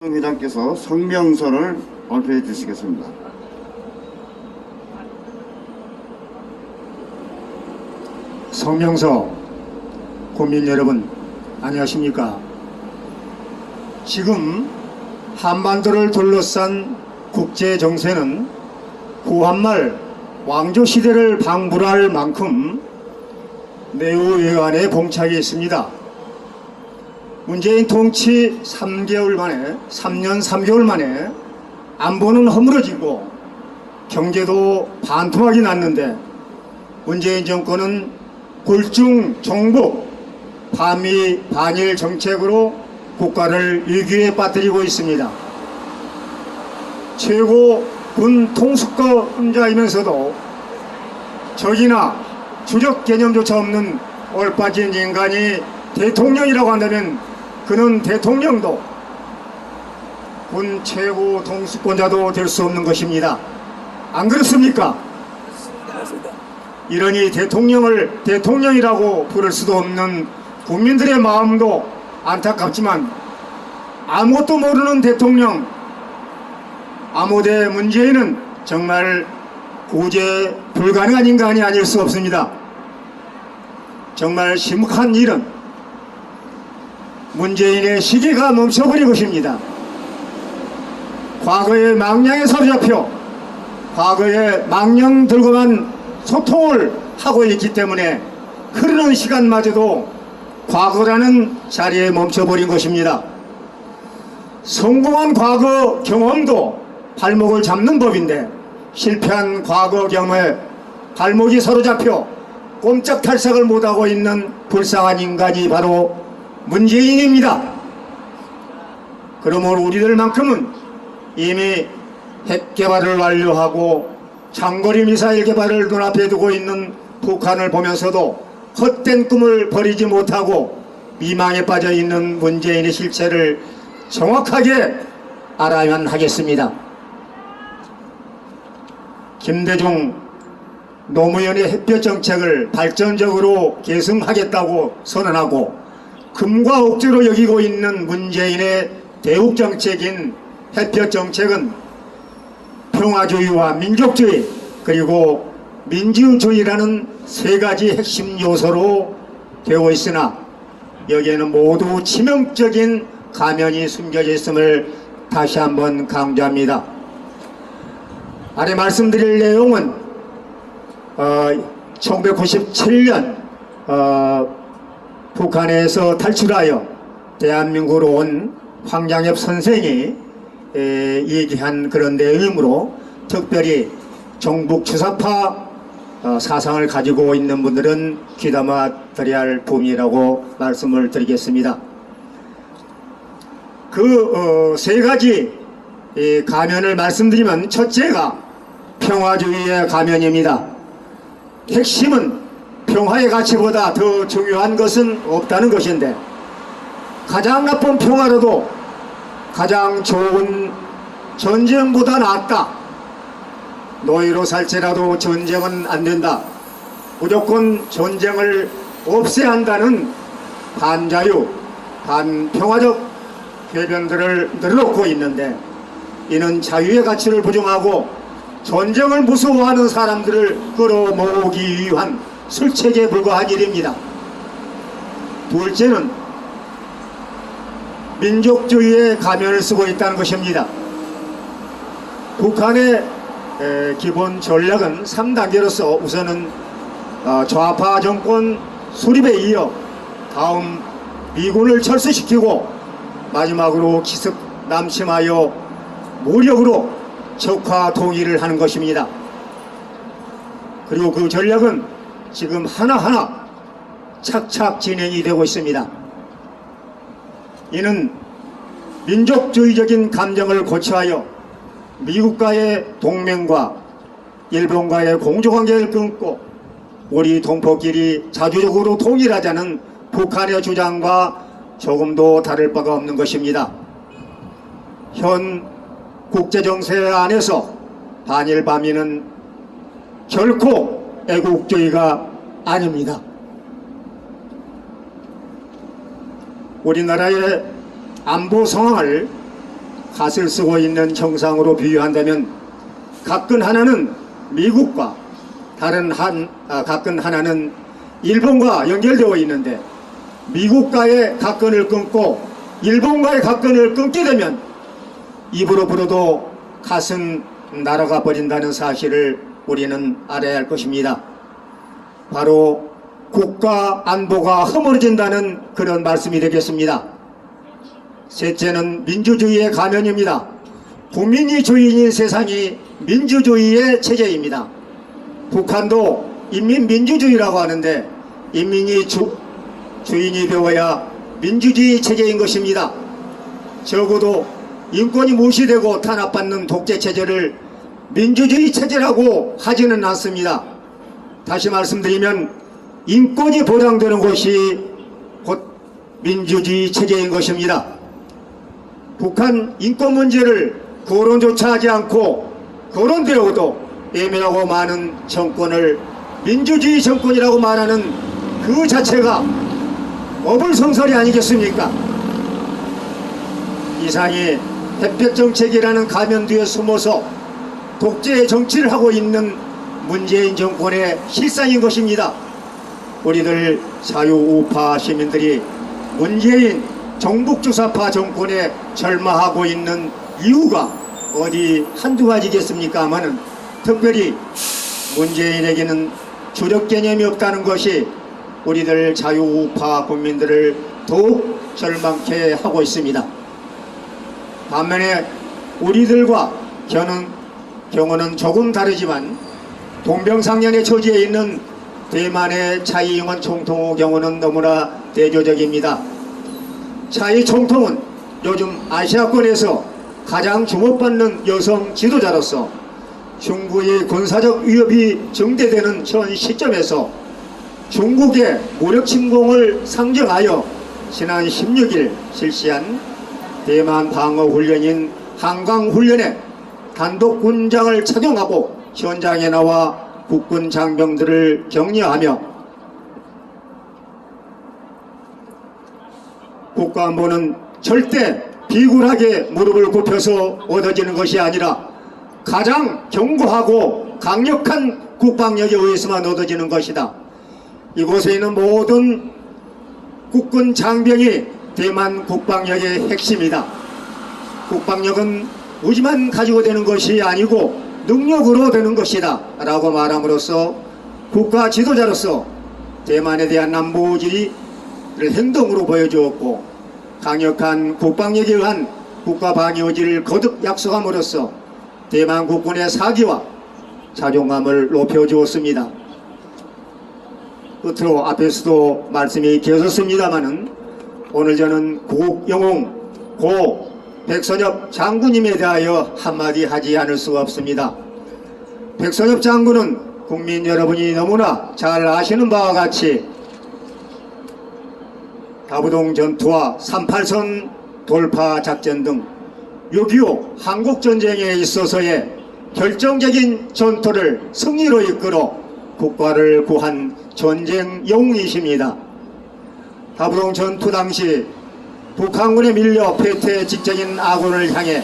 회장께서 성명서를 발표해 주시겠습니다. 성명서 국민 여러분 안녕하십니까. 지금 한반도를 둘러싼 국제 정세는 구한말 왕조시대를 방불할 만큼 매우 외환에 봉착해 있습니다. 문재인 통치 3개월 만에 3년 3개월 만에 안보는 허물어지고 경제도 반토막이 났는데 문재인 정권은 굴중 종북 반미 반일 정책으로 국가를 위기에 빠뜨리고 있습니다. 최고 군 통수권자이면서도 적이나 주적 개념조차 없는 얼빠진 인간이 대통령이라고 한다면 그는 대통령도 군 최고 통수권자도 될 수 없는 것입니다. 안 그렇습니까? 이러니 대통령을 대통령이라고 부를 수도 없는 국민들의 마음도 안타깝지만 아무것도 모르는 대통령 아무대 문재인은 정말 구제 불가능한 인간이 아닐 수 없습니다. 정말 심각한 일은 문재인의 시기가 멈춰버린 것입니다. 과거의 망령에 사로잡혀 과거의 망령 들고만 소통을 하고 있기 때문에 흐르는 시간마저도 과거라는 자리에 멈춰버린 것입니다. 성공한 과거 경험도 발목을 잡는 법인데 실패한 과거 경험에 발목이 사로잡혀 꼼짝달싹을 못하고 있는 불쌍한 인간이 바로 문재인입니다. 그러므로 우리들만큼은 이미 핵 개발을 완료하고 장거리 미사일 개발을 눈앞에 두고 있는 북한을 보면서도 헛된 꿈을 버리지 못하고 미망에 빠져 있는 문재인의 실체를 정확하게 알아야만 하겠습니다. 김대중 노무현의 햇볕 정책을 발전적으로 계승하겠다고 선언하고 금과 억지로 여기고 있는 문재인의 대북 정책인 햇볕 정책은 평화주의와 민족주의 그리고 민주주의라는 세 가지 핵심 요소로 되어 있으나 여기에는 모두 치명적인 가면이 숨겨져 있음을 다시 한번 강조합니다. 아래 말씀드릴 내용은 1997년 북한에서 탈출하여 대한민국으로 온 황장엽 선생이 얘기한 그런 내용이므로 특별히 종북 주사파 사상을 가지고 있는 분들은 귀담아 드려야 할 부분이라고 말씀을 드리겠습니다. 그 세 가지 가면을 말씀드리면 첫째가 평화주의의 가면입니다. 핵심은 평화의 가치보다 더 중요한 것은 없다는 것인데 가장 나쁜 평화라도 가장 좋은 전쟁보다 낫다. 노예로 살지라도 전쟁은 안 된다. 무조건 전쟁을 없애야 한다는 반자유, 반평화적 궤변들을 늘어놓고 있는데 이는 자유의 가치를 부정하고 전쟁을 무서워하는 사람들을 끌어모으기 위한 술책에 불과한 일입니다. 둘째는 민족주의의 가면을 쓰고 있다는 것입니다. 북한의 기본 전략은 3단계로서 우선은 좌파 정권 수립에 이어 다음 미군을 철수시키고 마지막으로 기습 남침하여 무력으로 적화 통일을 하는 것입니다. 그리고 그 전략은 지금 하나하나 착착 진행이 되고 있습니다. 이는 민족주의적인 감정을 고취하여 미국과의 동맹과 일본과의 공조관계를 끊고 우리 동포끼리 자주적으로 통일하자는 북한의 주장과 조금도 다를 바가 없는 것입니다. 현 국제정세 안에서 반일 반미는 결코 애국주의가 아닙니다. 우리나라의 안보 상황을 갓을 쓰고 있는 정상으로 비유한다면 각근 하나는 미국과 각근 하나는 일본과 연결되어 있는데 미국과의 각근을 끊고 일본과의 각근을 끊게 되면 입으로 불어도 갓은 날아가 버린다는 사실을 우리는 알아야 할 것입니다. 바로 국가 안보가 허물어진다는 그런 말씀이 되겠습니다. 셋째는 민주주의의 가면입니다. 국민이 주인인 세상이 민주주의의 체제입니다. 북한도 인민민주주의라고 하는데 인민이 주인이 되어야 민주주의 체제인 것입니다. 적어도 인권이 무시되고 탄압받는 독재체제를 민주주의 체제라고 하지는 않습니다. 다시 말씀드리면 인권이 보장되는 곳이 곧 민주주의 체제인 것입니다. 북한 인권 문제를 거론조차 하지 않고 거론되어도 애매하고 많은 정권을 민주주의 정권이라고 말하는 그 자체가 어불성설이 아니겠습니까? 이상의 햇볕정책이라는 가면 뒤에 숨어서 독재의 정치를 하고 있는 문재인 정권의 실상인 것입니다. 우리들 자유우파 시민들이 문재인 정북주사파 정권에 절마하고 있는 이유가 어디 한두 가지겠습니까마는 특별히 문재인에게는 주력 개념이 없다는 것이 우리들 자유우파 국민들을 더욱 절망케 하고 있습니다. 반면에 우리들과 경우는 조금 다르지만 동병상련의 처지에 있는 대만의 차이잉원 총통의 경우는 너무나 대조적입니다. 차이 총통은 요즘 아시아권에서 가장 주목받는 여성 지도자로서 중국의 군사적 위협이 증대되는 현 시점에서 중국의 무력 침공을 상정하여 지난 16일 실시한 대만 방어 훈련인 한강훈련에 단독 군장을 착용하고 현장에 나와 국군 장병들을 격려하며 국가안보는 절대 비굴하게 무릎을 굽혀서 얻어지는 것이 아니라 가장 견고하고 강력한 국방력에 의해서만 얻어지는 것이다. 이곳에 있는 모든 국군 장병이 대만 국방력의 핵심이다. 국방력은 무기만 가지고 되는 것이 아니고 능력으로 되는 것이다 라고 말함으로써 국가 지도자로서 대만에 대한 남부지를 행동으로 보여주었고 강력한 국방력에 의한 국가 방위 의지를 거듭 약속함으로써 대만 국군의 사기와 자존감을 높여주었습니다. 끝으로 앞에서도 말씀이 계셨습니다마는 오늘 저는 국영웅 고 백선엽 장군님에 대하여 한마디 하지 않을 수가 없습니다. 백선엽 장군은 국민 여러분이 너무나 잘 아시는 바와 같이 다부동 전투와 38선 돌파 작전 등 6.25 한국전쟁에 있어서의 결정적인 전투를 승리로 이끌어 국가를 구한 전쟁 영웅이십니다. 다부동 전투 당시 북한군에 밀려 패퇴 직전인 아군을 향해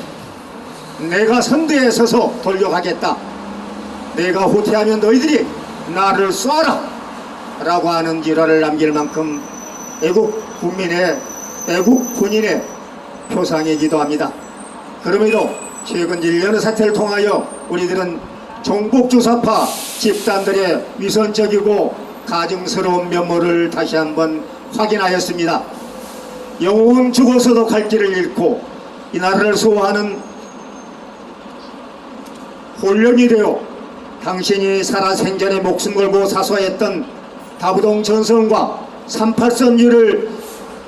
내가 선두에 서서 돌려가겠다. 내가 후퇴하면 너희들이 나를 쏴라 라고 하는 일화를 남길 만큼 애국 군인의 표상이기도 합니다. 그럼에도 최근 일련의 사태를 통하여 우리들은 정복주사파 집단들의 위선적이고 가증스러운 면모를 다시 한번 확인하였습니다. 영웅은 죽어서도 갈 길을 잃고 이 나라를 수호하는 혼련이 되어 당신이 살아생전에 목숨 걸고 사수했던 다부동 전선과 38선유를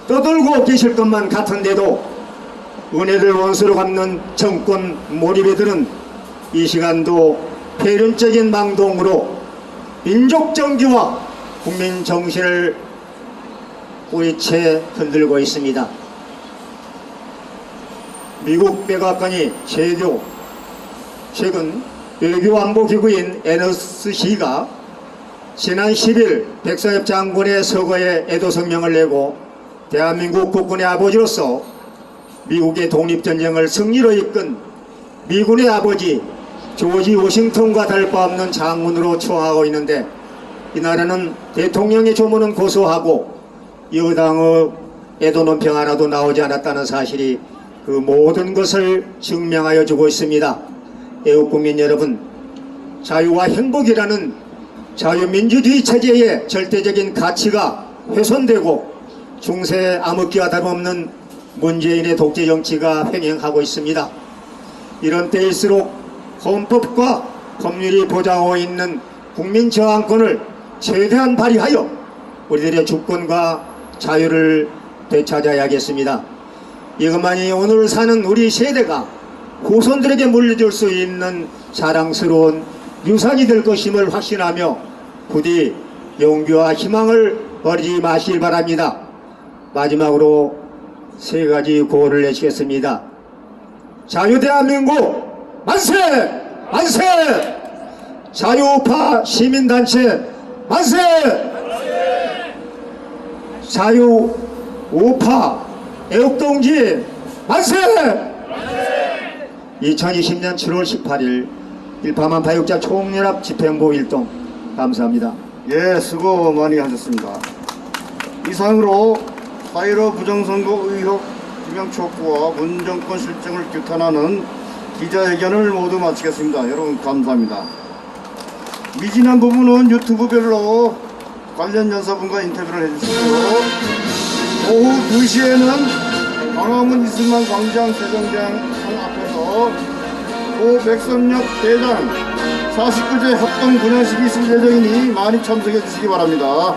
떠들고 계실 것만 같은데도 은혜를 원수로 갚는 정권 몰입애들은 이 시간도 폐륜적인 망동으로 민족 정기와 국민 정신을 뿌리채 흔들고 있습니다. 미국 백악관이 최근 외교안보기구인 NSC가 지난 10일 백선엽 장군의 서거에 애도성명을 내고 대한민국 국군의 아버지로서 미국의 독립전쟁을 승리로 이끈 미군의 아버지 조지 워싱턴과 다를 바 없는 장군으로 추앙하고 있는데, 이 나라는 대통령의 조문은 고소하고 여당의 애도 논평 하나도 나오지 않았다는 사실이 그 모든 것을 증명하여 주고 있습니다. 애국 국민 여러분, 자유와 행복이라는 자유민주주의 체제의 절대적인 가치가 훼손되고 중세 암흑기와 다름없는 문재인의 독재 정치가 횡행하고 있습니다. 이런 때일수록 헌법과 법률이 보장하고 있는 국민 저항권을 최대한 발휘하여 우리들의 주권과 자유를 되찾아야겠습니다. 이것만이 오늘 사는 우리 세대가 후손들에게 물려줄 수 있는 자랑스러운 유산이 될 것임을 확신하며 부디 용기와 희망을 버리지 마시길 바랍니다. 마지막으로 세 가지 구호를 내시겠습니다. 자유대한민국 만세! 만세! 자유우파 시민단체 만세! 자유우파 애국동지 만세! 2020년 7월 18일 일파만 파육자 총연합 집행부 일동. 감사합니다. 예, 수고 많이 하셨습니다. 이상으로 4.15 부정선거 의혹 규명 촉구와 문정권 실정을 규탄하는 기자회견을 모두 마치겠습니다. 여러분 감사합니다. 미진한 부분은 유튜브별로 관련 연사분과 인터뷰를 해주시고, 오후 2시에는 광화문 이승만 광장 세정장 앞에서 고 백선엽 대장 49제 합동 기념식이 있을 예정이니 많이 참석해 주시기 바랍니다.